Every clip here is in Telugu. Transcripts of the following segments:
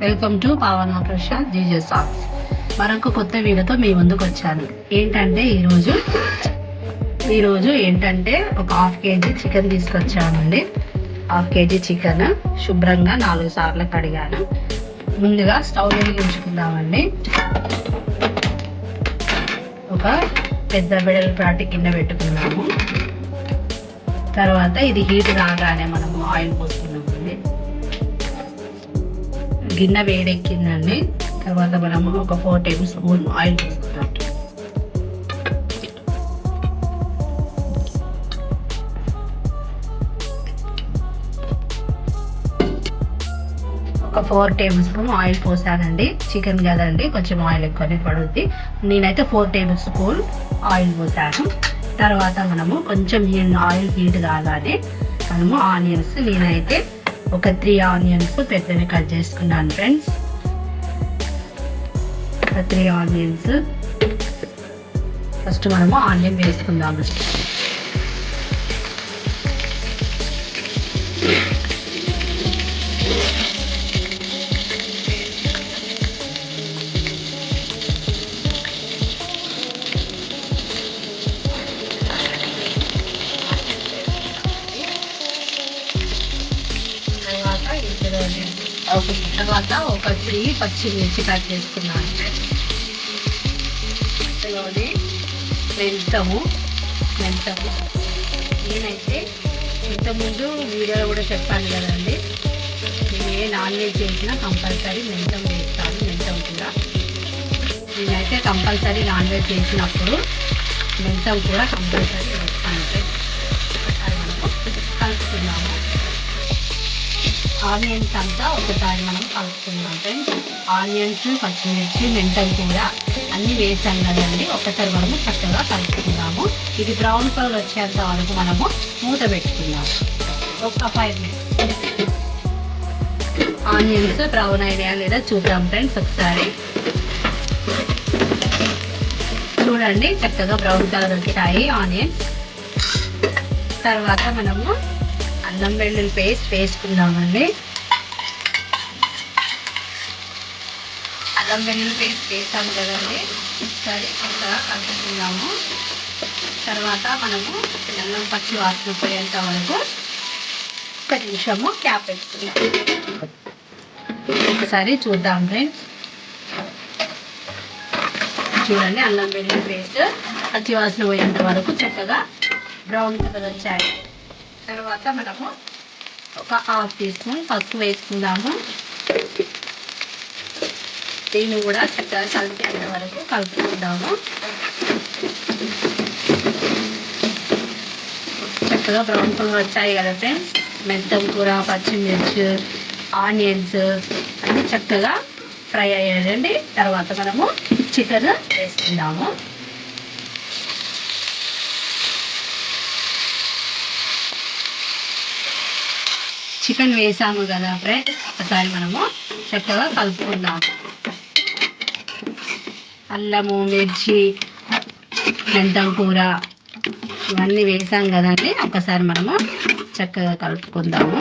Welcome to Pavan Prasad GJ songs. మరొక కొత్త వీడియోతో మీ ముందుకు వచ్చాను. ఏంటంటే ఈరోజు ఏంటంటే ఒక హాఫ్ కేజీ చికెన్ తీసుకొచ్చానండి. హాఫ్ కేజీ చికెన్ శుభ్రంగా 4 సార్లు కడిగాను. ముందుగా స్టవ్ వెలిగించుకుందామండి. ఒక పెద్ద వెడల్పాటి గిన్నె పెట్టుకున్నాము. తర్వాత ఇది హీట్ కాగానే మనము ఆయిల్ పోసుకున్నామండి. గిన్నె వేడెక్కిందండి. తర్వాత మనము ఒక 4 టేబుల్ స్పూన్ ఆయిల్ పోసుకున్నాం. ఒక 4 టేబుల్ స్పూన్ ఆయిల్ పోసానండి. చికెన్ కదండి, కొంచెం ఆయిల్ ఎక్కువనే పడుద్ది. నేనైతే 4 టేబుల్ స్పూన్ ఆయిల్ పోసాను. తర్వాత మనము కొంచెం ఆయిల్ హీట్ కాగానే మనము ఆనియన్స్, నేనైతే ఒక 3 ఆనియన్స్ పెద్దవి కట్ చేసుకున్నాను ఫ్రెండ్స్. 3 ఆనియన్స్ ఫస్ట్ మనము ఆనియన్ వేసుకుందాము. తర్వాత ఒక 3 పచ్చిమిర్చి కట్ చేసుకున్నాను. ఇందులోని మెంతము నేనైతే ఇంతకుముందు వీడియోలో కూడా చెప్పాను కదండి, నేను ఏ నాన్ వెజ్ చేసినా కంపల్సరీ మెంతం వేస్తాను. మెంతం కూడా నేనైతే కంపల్సరీ నాన్ వెజ్ చేసినప్పుడు మెంతం కూడా కంపల్సరీ వేస్తాను. అది మనము కలుపుతున్నాము. ఆనియన్స్ అంతా ఒకసారి మనం కలుపుకుందాం ఫ్రెండ్స్. ఆనియన్స్, పచ్చిమిర్చి, మెంతం కూడా అన్నీ వేసాం కదండి. ఒకసారి మనము చక్కగా కలుపుకుందాము. ఇది బ్రౌన్ కలర్ వచ్చేంత వరకు మనము మూత పెట్టుకుందాము. ఒక 5 మినిట్స్. ఆనియన్స్ బ్రౌన్ అయినాయా లేదా చూద్దాం ఫ్రెండ్స్. ఒకసారి చూడండి, చక్కగా బ్రౌన్ కలర్ వచ్చాయి ఆనియన్స్. తర్వాత మనము అల్లం వెల్లుల్లి పేస్ట్ వేసుకుందామండి. అల్లం వెల్లుల్లి పేస్ట్ వేసాము కదండి, ఒకసారి చక్కగా కలుపుకుందాము. తర్వాత మనము అల్లం పచ్చి వాసన పోయేంత వరకు 1 నిమిషము క్యాప్ పెట్టుకుందాం. ఒకసారి చూద్దాం ఫ్రెండ్స్. చూడండి, అల్లం వెల్లుల్లి పేస్ట్ పచ్చి వాసన పోయేంత వరకు చక్కగా బ్రౌన్ కలర్ వచ్చాయి. తర్వాత మనము ఒక 1/2 టీ స్పూన్ పసుపు వేసుకుందాము. దీన్ని కూడా చక్కగా కలిపేంత వరకు కలుపుకుందాము. చక్కగా బ్రౌన్ కలర్ వచ్చాయి కదా ఫ్రెండ్స్. మెంతం కూర, పచ్చిమిర్చి, ఆనియన్స్ అన్నీ చక్కగా ఫ్రై అయ్యాయండి. తర్వాత మనము చికెన్ వేసుకుందాము. చికెన్ వేసాము కదా ఫ్రెండ్స్, ఒకసారి మనము చక్కగా కలుపుకుందాము. అల్లము, మిర్చి, మెంతం కూర ఇవన్నీ వేసాం కదండి. ఒకసారి మనము చక్కగా కలుపుకుందాము.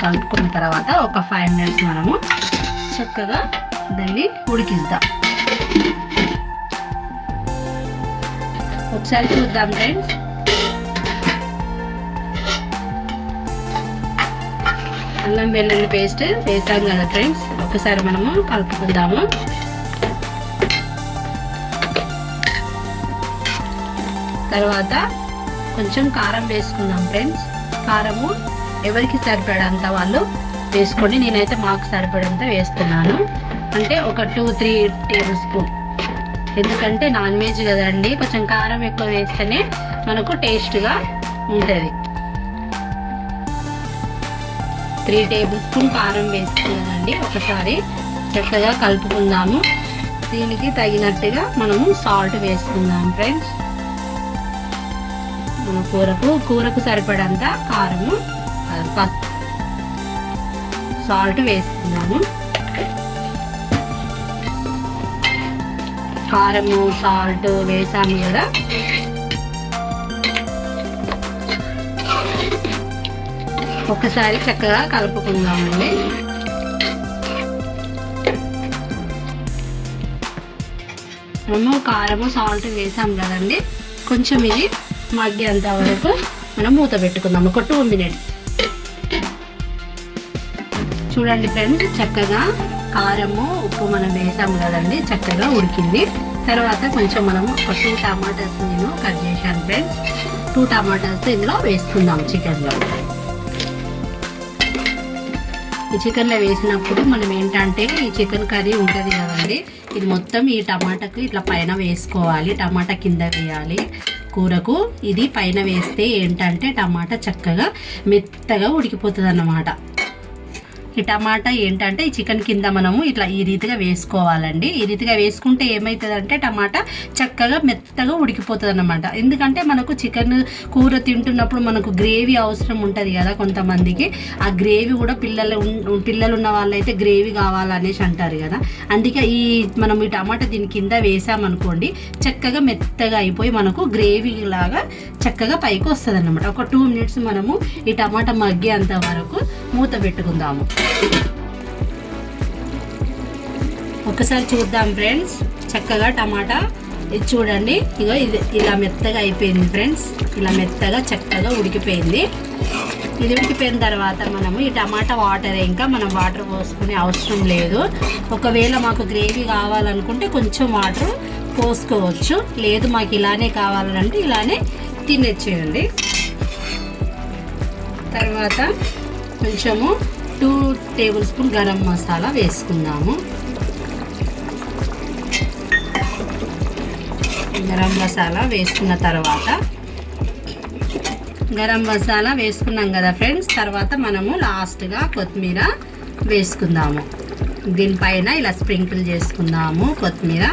కలుపుకున్న తర్వాత ఒక 5 మినిట్స్ మనము చక్కగా దాన్ని ఉడికిద్దాం. ఒకసారి చూద్దాం ఫ్రెండ్స్. అల్లం వెల్లుల్లి పేస్ట్ వేసాం కదా ఫ్రెండ్స్, ఒకసారి మనము కలుపుకుందాము. తర్వాత కొంచెం కారం వేసుకుందాం ఫ్రెండ్స్. కారము ఎవరికి సరిపడంత వాళ్ళు వేసుకోండి. నేనైతే మాకు సరిపడంత వేస్తున్నాను. అంటే ఒక 2-3 టేబుల్ స్పూన్. ఎందుకంటే నాన్ వెజ్ కదండి, కొంచెం కారం ఎక్కువ వేస్తేనే మనకు టేస్ట్గా ఉంటుంది. 3 టేబుల్ స్పూన్ కారం వేసుకున్నానండి. ఒకసారి చక్కగా కలుపుకుందాము. దీనికి తగినట్టుగా మనము సాల్ట్ వేసుకుందాం ఫ్రెండ్స్. మన కూరకు సరిపడంత కారము, సాల్ట్ వేసుకుందాము. కారము, సాల్ట్ వేసాము కదా, ఒకసారి చక్కగా కలుపుకుందామండి. మనము కారము సాల్ట్ వేసాం కదండి, కొంచెం ఇది మగ్గేంత వరకు మనం మూత పెట్టుకుందాం ఒక 2 minutes. చూడండి ఫ్రెండ్స్, చక్కగా కారము ఉప్పు మనం వేసాం కదండి, చక్కగా ఉడికింది. తర్వాత కొంచెం మనము ఒక 2 టమాటాస్ నేను కట్ చేశాను ఫ్రెండ్స్. 2 టమాటాస్ ఇందులో వేసుకుందాం చికెన్లో. ఈ చికెన్లో వేసినప్పుడు మనం ఏంటంటే ఈ చికెన్ కర్రీ ఉంటుంది కదండి, ఇది మొత్తం ఈ టమాటాకు ఇట్లా పైన వేసుకోవాలి. టమాటా కింద వేయాలి కూరకు. ఇది పైన వేస్తే ఏంటంటే టమాటా చక్కగా మెత్తగా ఉడికిపోతుంది అన్నమాట. ఈ టమాటా ఏంటంటే ఈ చికెన్ కింద మనము ఇట్లా ఈ రీతిగా వేసుకోవాలండి. ఈ రీతిగా వేసుకుంటే ఏమవుతుందంటే టమాటా చక్కగా మెత్తగా ఉడికిపోతుంది అన్నమాట. ఎందుకంటే మనకు చికెన్ కూర తింటున్నప్పుడు మనకు గ్రేవీ అవసరం ఉంటుంది కదా కొంతమందికి. ఆ గ్రేవీ కూడా పిల్లలు ఉన్న వాళ్ళైతే గ్రేవీ కావాలనేసి అంటారు కదా. అందుకే మనం ఈ టమాటా దీని కింద వేసామనుకోండి చక్కగా మెత్తగా అయిపోయి మనకు గ్రేవీ లాగా చక్కగా పైకి వస్తుంది అన్నమాట. ఒక 2 minutes మనము ఈ టమాటా మగ్గేంత వరకు మూత పెట్టుకుందాము. ఒకసారి చూద్దాం ఫ్రెండ్స్, చక్కగా టమాటా ఇది చూడండి, ఇగో ఇది ఇలా మెత్తగా అయిపోయింది ఫ్రెండ్స్. ఇలా మెత్తగా చక్కగా ఉడికిపోయింది. ఇది ఉడికిపోయిన తర్వాత మనము ఈ టమాటా వాటర్ ఇంకా మనం వాటర్ పోసుకునే అవసరం లేదు. ఒకవేళ మాకు గ్రేవీ కావాలనుకుంటే కొంచెం వాటర్ పోసుకోవచ్చు, లేదు మాకు ఇలానే కావాలంటే ఇలానే తినేసేయండి. తర్వాత కొంచెము 2 tablespoons గరం మసాలా వేసుకుందాము. గరం మసాలా వేసుకున్న తర్వాత గరం మసాలా వేసుకున్నాం కదా ఫ్రెండ్స్. తర్వాత మనము లాస్ట్గా కొత్తిమీర వేసుకుందాము. దీనిపైన ఇలా స్ప్రింకిల్ చేసుకుందాము. కొత్తిమీర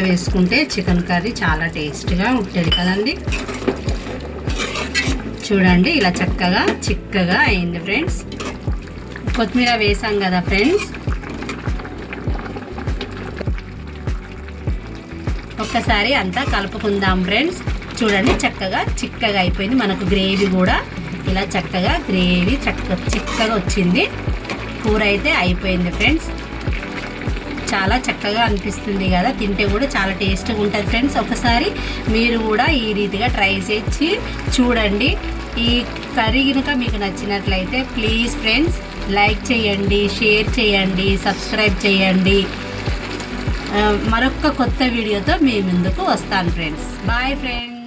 వేసుకుంటే చికెన్ కర్రీ చాలా టేస్ట్గా ఉంటుంది కదండి. చూడండి ఇలా చక్కగా చిక్కగా అయింది ఫ్రెండ్స్. కొత్తిమీర వేసాం కదా ఫ్రెండ్స్. ఒక్కసారి అంతా కలుపుకుందాం ఫ్రెండ్స్. చూడండి చక్కగా చిక్కగా అయిపోయింది. మనకు గ్రేవీ కూడా ఇలా చక్కగా చిక్కగా వచ్చింది. కూర అయితే అయిపోయింది ఫ్రెండ్స్. చాలా చక్కగా అనిపిస్తుంది కదా, తింటే కూడా చాలా టేస్ట్గా ఉంటుంది ఫ్రెండ్స్. ఒకసారి మీరు కూడా ఈ రీతిగా ట్రై చేసి చూడండి. ఈ కర్రీ కనుక మీకు నచ్చినట్లయితే ప్లీజ్ ఫ్రెండ్స్ లైక్ చేయండి, షేర్ చేయండి, సబ్స్క్రైబ్ చేయండి. మరొక కొత్త వీడియోతో మీ ముందుకు వస్తాను ఫ్రెండ్స్. Bye friends.